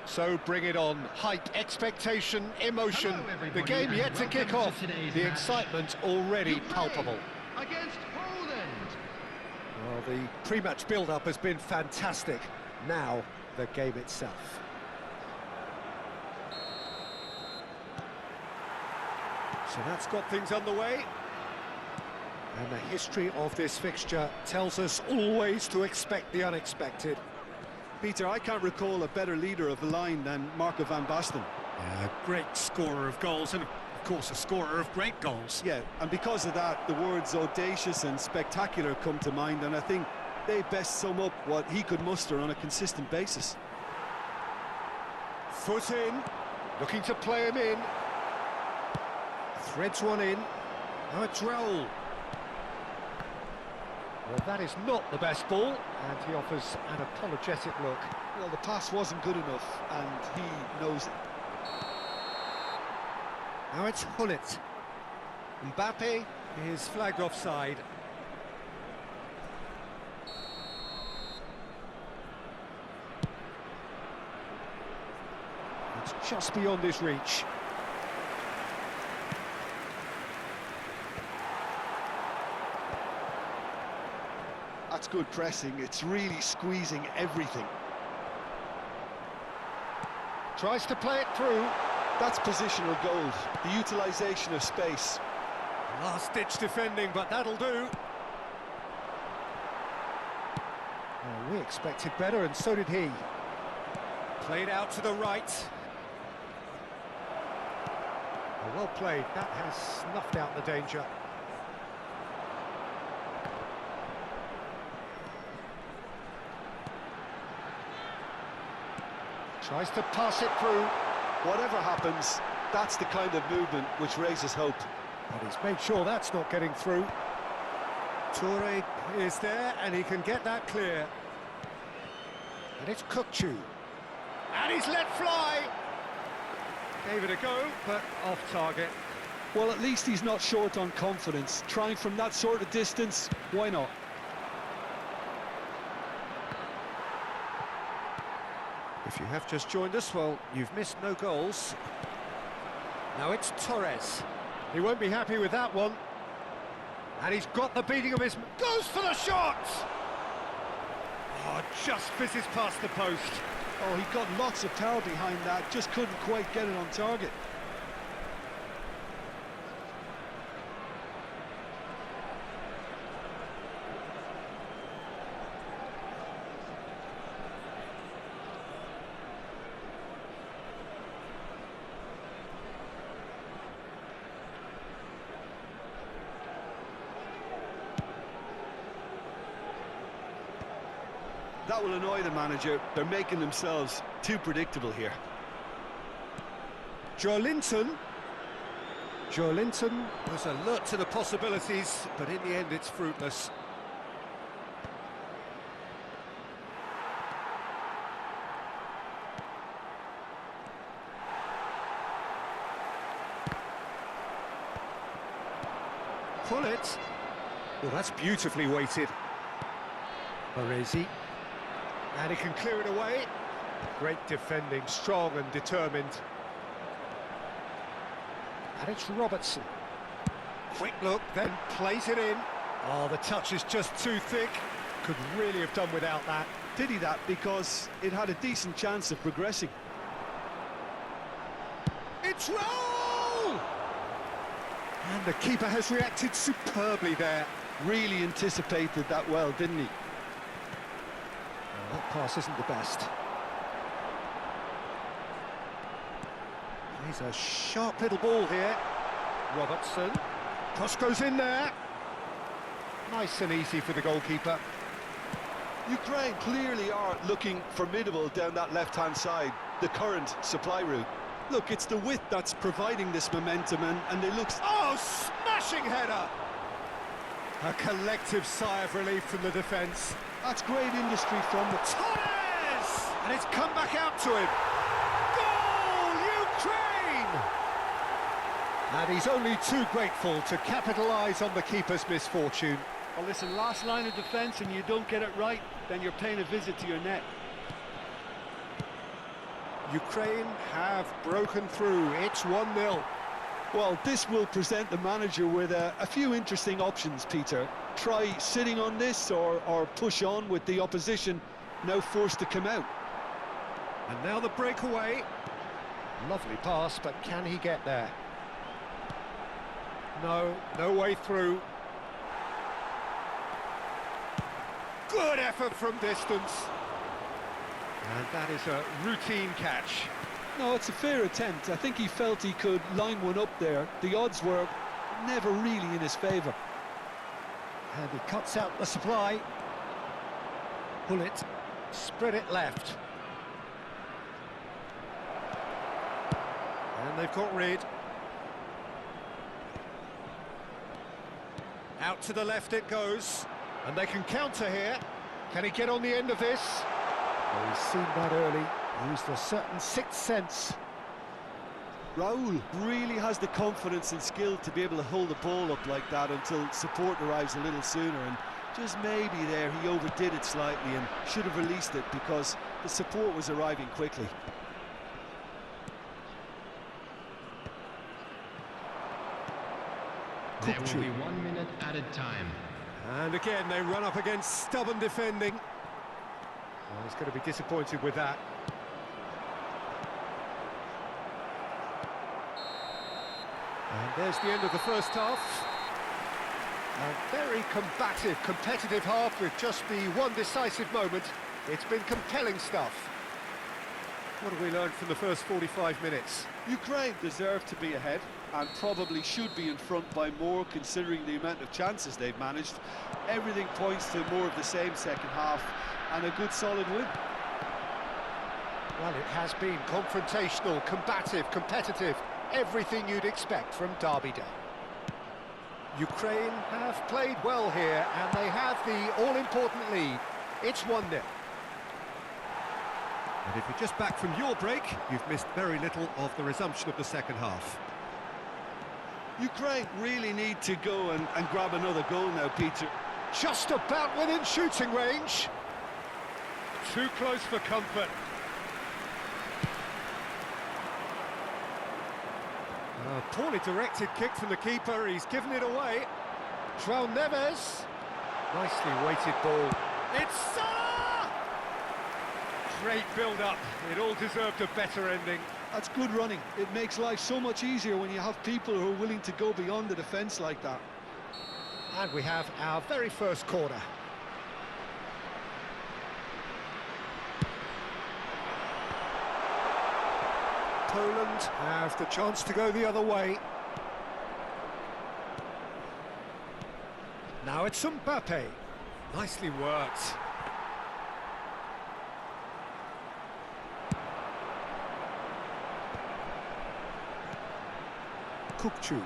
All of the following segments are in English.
So bring it on. Hype, expectation, emotion. The game yet to kick off. The excitement already palpable. Against Poland. Well, the pre-match build-up has been fantastic. Now, the game itself. So that's got things underway. And the history of this fixture tells us always to expect the unexpected. Peter, I can't recall a better leader of the line than Marco van Basten. Yeah, great scorer of goals and, of course, a scorer of great goals. Yeah, and because of that, the words audacious and spectacular come to mind, and I think they best sum up what he could muster on a consistent basis. Foot in, looking to play him in. Threads one in. Now it's Raul. Well, that is not the best ball, and he offers an apologetic look. Well, the pass wasn't good enough, and he knows it. Now it's Hullet. Mbappe is flagged offside. It's just beyond his reach. That's good pressing, it's really squeezing everything. Tries to play it through. That's positional gold, the utilisation of space. Last-ditch defending, but that'll do. Well, we expected better, and so did he. Played out to the right. Well played, that has snuffed out the danger. Tries to pass it through. Whatever happens, that's the kind of movement which raises hope. And he's made sure that's not getting through. Toure is there, and he can get that clear. And it's Kukçu. And he's let fly! Gave it a go, but off target. Well, at least he's not short on confidence. Trying from that sort of distance, why not? If you have just joined us, well, you've missed no goals. Now it's Torres. He won't be happy with that one. And he's got the beating of his... Goes for the shot! Oh, just fizzes past the post. Oh, he got lots of power behind that, just couldn't quite get it on target. That will annoy the manager. They're making themselves too predictable here. Joelinton. Joelinton was alert to the possibilities, but in the end it's fruitless. Pull it. Well, that's beautifully weighted. Baresi. And he can clear it away. Great defending, strong and determined. And it's Robertson. Quick look, then plays it in. Oh, the touch is just too thick. Could really have done without that. Did he that because it had a decent chance of progressing? It's Raul! And the keeper has reacted superbly there. Really anticipated that well, didn't he? That pass isn't the best. He's a sharp little ball here. Robertson. Cross goes in there. Nice and easy for the goalkeeper. Ukraine clearly are looking formidable down that left-hand side, the current supply route. Look, it's the width that's providing this momentum, and they look... Oh, smashing header! A collective sigh of relief from the defence. That's great industry from the... Torres! And it's come back out to him. Goal, Ukraine! And he's only too grateful to capitalise on the keeper's misfortune. Well, listen, last line of defence and you don't get it right, then you're paying a visit to your net. Ukraine have broken through. It's 1-0. Well, this will present the manager with a few interesting options, Peter. Try sitting on this or push on with the opposition now forced to come out. And now the breakaway. Lovely pass, but can he get there? No, no way through. Good effort from distance. And that is a routine catch. No, it's a fair attempt. I think he felt he could line one up there. The odds were never really in his favour. And he cuts out the supply. Pull it, spread it left. And they've got rid. Out to the left it goes. And they can counter here. Can he get on the end of this? Well, he's seen that early. Used a certain sixth sense. Raul really has the confidence and skill to be able to hold the ball up like that until support arrives a little sooner, and just maybe there he overdid it slightly and should have released it because the support was arriving quickly. There will be 1 minute added time. And again, they run up against stubborn defending. Well, he's going to be disappointed with that. And there's the end of the first half. A very combative, competitive half with just the one decisive moment. It's been compelling stuff. What have we learned from the first 45 minutes? Ukraine deserve to be ahead and probably should be in front by more considering the amount of chances they've managed. Everything points to more of the same second half and a good solid win. Well, it has been confrontational, combative, competitive. Everything you'd expect from Derby Day. Ukraine have played well here and they have the all-important lead. It's 1-0. And if you're just back from your break, you've missed very little of the resumption of the second half. Ukraine really need to go and grab another goal now, Peter. Just about within shooting range. Too close for comfort. A poorly directed kick from the keeper, he's given it away. João Neves. Nicely weighted ball. It's Salah! Great build-up, it all deserved a better ending. That's good running. It makes life so much easier when you have people who are willing to go beyond the defence like that. And we have our very first corner. Poland have the chance to go the other way. Now it's Mbappe. Nicely worked. Kukçu.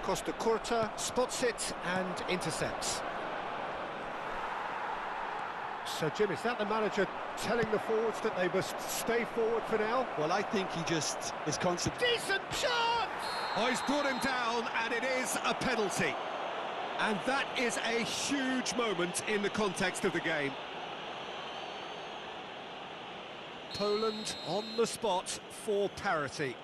Costa Curta spots it and intercepts. So, Jim, is that the manager telling the forwards that they must stay forward for now? Well, I think he just is constant. Decent chance! Oh, he's brought him down, and it is a penalty. And that is a huge moment in the context of the game. Poland on the spot for parity.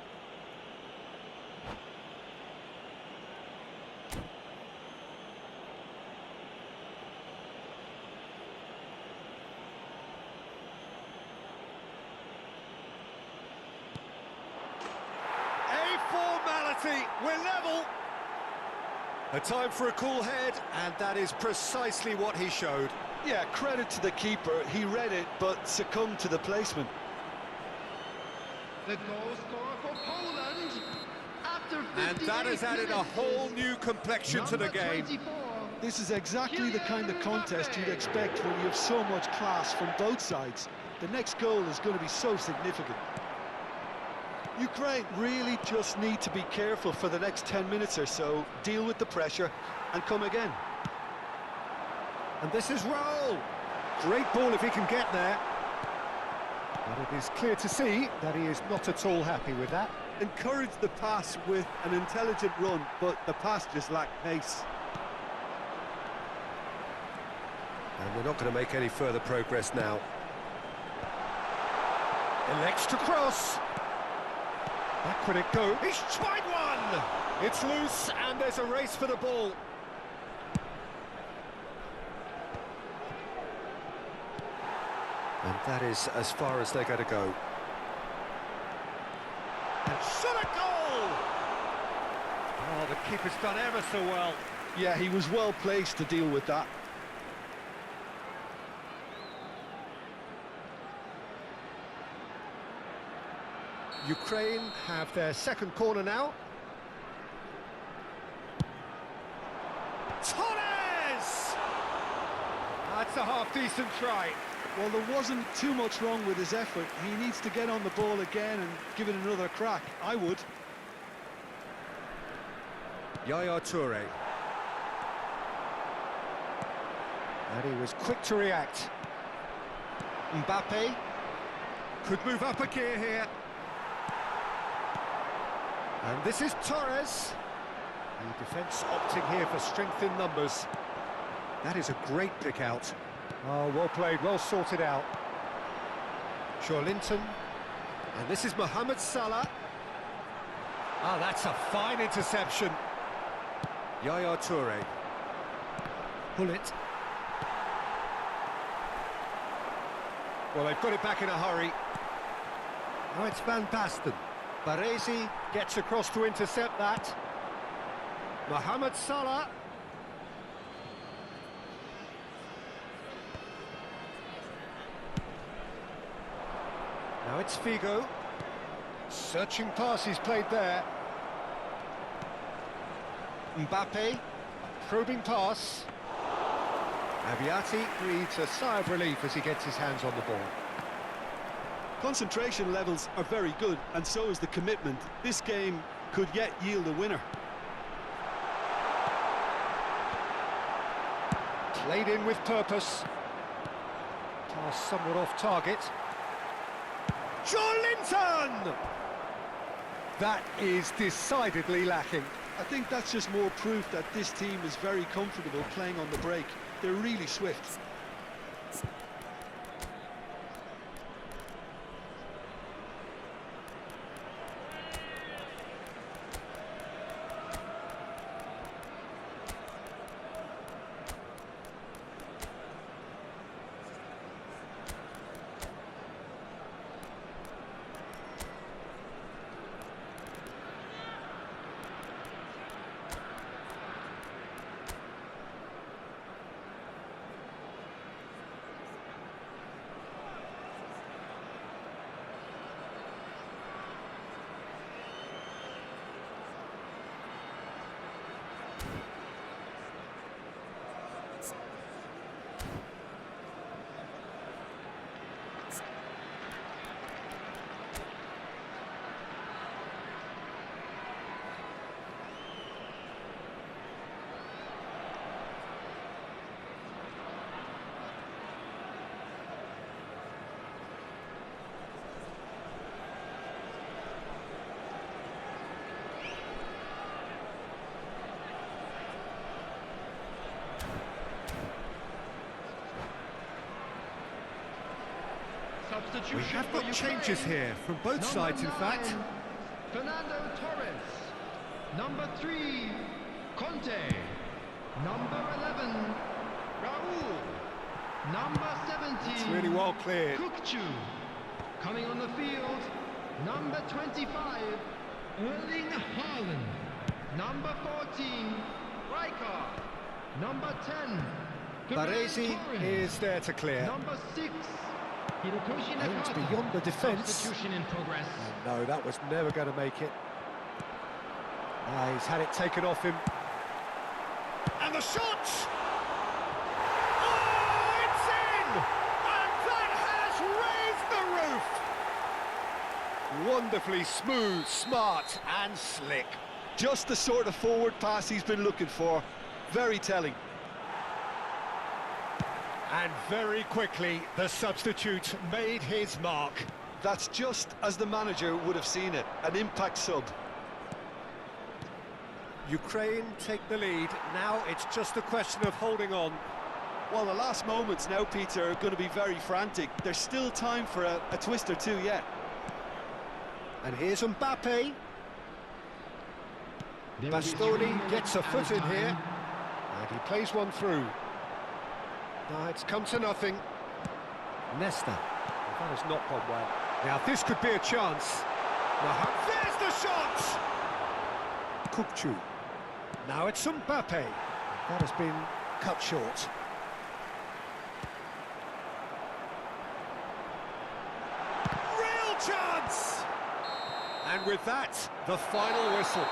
We're level. A time for a cool head, and that is precisely what he showed. Yeah, credit to the keeper. He read it, but succumbed to the placement. The goal scorer for Poland after 58 And that has added a whole new complexion to the game. 24. This is exactly the kind of contest you'd expect when you have so much class from both sides. The next goal is going to be so significant. Ukraine really just need to be careful for the next 10 minutes or so, deal with the pressure and come again. And this is Raul. Great ball if he can get there. But it is clear to see that he is not at all happy with that. Encourage the pass with an intelligent run, but the pass just lacked pace. And they're not going to make any further progress now. Elects to cross. Back could it go? He's tried one! It's loose, and there's a race for the ball. And that is as far as they're going to go. And shot a goal! Oh, the keeper's done ever so well. Yeah, he was well placed to deal with that. Ukraine have their second corner now. Torres! That's a half-decent try. Well, there wasn't too much wrong with his effort. He needs to get on the ball again and give it another crack. I would. Yaya Toure. And he was quick to react. Mbappe could move up a gear here. And this is Torres. The defence opting here for strength in numbers. That is a great pick out. Oh, well played, well sorted out. Linton. And this is Mohamed Salah. Ah, that's a fine interception. Yaya Toure. Pull it. Well, they've got it back in a hurry. Now it's Van Basten. Baresi gets across to intercept that. Mohamed Salah. Now it's Figo. Searching pass he's played there. Mbappe. Probing pass. Aviati breathes a sigh of relief as he gets his hands on the ball. Concentration levels are very good, and so is the commitment. This game could yet yield a winner. Played in with purpose. Pass somewhat off target. Linton! That is decidedly lacking. I think that's just more proof that this team is very comfortable playing on the break. They're really swift. We have got changes here from both sides, in fact. Fernando Torres. Number 3, Conte. Number 11, Raul. Number 17, It's really well cleared. Kukcu. Coming on the field, number 25, Erling Haaland. Number 14, Rijkaard. Number 10, Baresi Torres. is there to clear. Number 6, Aims beyond the defence. Substitution in progress. No, that was never going to make it. He's had it taken off him. And the shot! Oh, it's in! And that has raised the roof! Wonderfully smooth, smart and slick. Just the sort of forward pass he's been looking for. Very telling. And very quickly, the substitute made his mark. That's just as the manager would have seen it, an impact sub. Ukraine take the lead. Now it's just a question of holding on. Well, the last moments now, Peter, are going to be very frantic. There's still time for a twist or two yet. And here's Mbappe. Bastoni gets a foot in here. And he plays one through. No, it's come to nothing. Nesta. That has not gone well. Now this could be a chance. Now, there's the shot! Kukçu. Now it's Mbappe. That has been cut short. Real chance! And with that, the final whistle.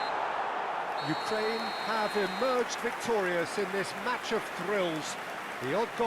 Ukraine have emerged victorious in this match of thrills. The odd goal.